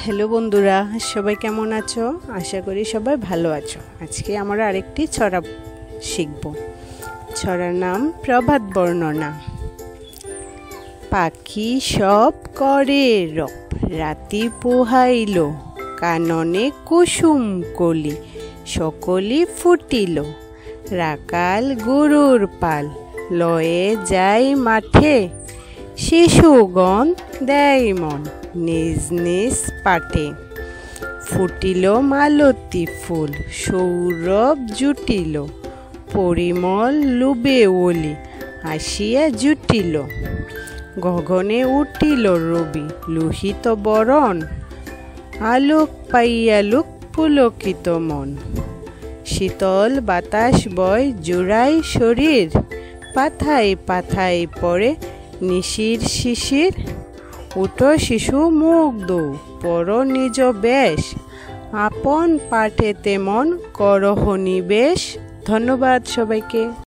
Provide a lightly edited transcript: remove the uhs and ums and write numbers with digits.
Hello বন্ধুরা, সবাই কেমন আছো? আশা করি সবাই ভালো আছো। আজকে আমরা আরেকটি ছড়া শিখব। ছড়ার নাম প্রভাত বর্ণনা। পাখি সব করে রব, রাতি পোহাইল, কাননে কুসুম কলি, সকলি ফুটিল। রাকাল গরুর পাল, লয়ে যায় মাঠে, শিশুগণ দেয় মন নিজ নিজ পাটে। ফুটিল মালতী ফুল, সৌরভ জুটিল, পরিমল লুবে ওলি, আসিয়া জুটিল। গগনে উঠিল রবি, লোহিত বরণ, আলোক পাইয়া লোক পুলকিত মন। শীতল বাতাস বয় জোড়াই শরীর, পাথায় পাথায় পড়ে নিশির শিশির। উঠো শিশু মুগ্ধ, পর নিজ বেশ, আপন পাঠে তেমন করহ নিবেশ। ধন্যবাদ সবাইকে।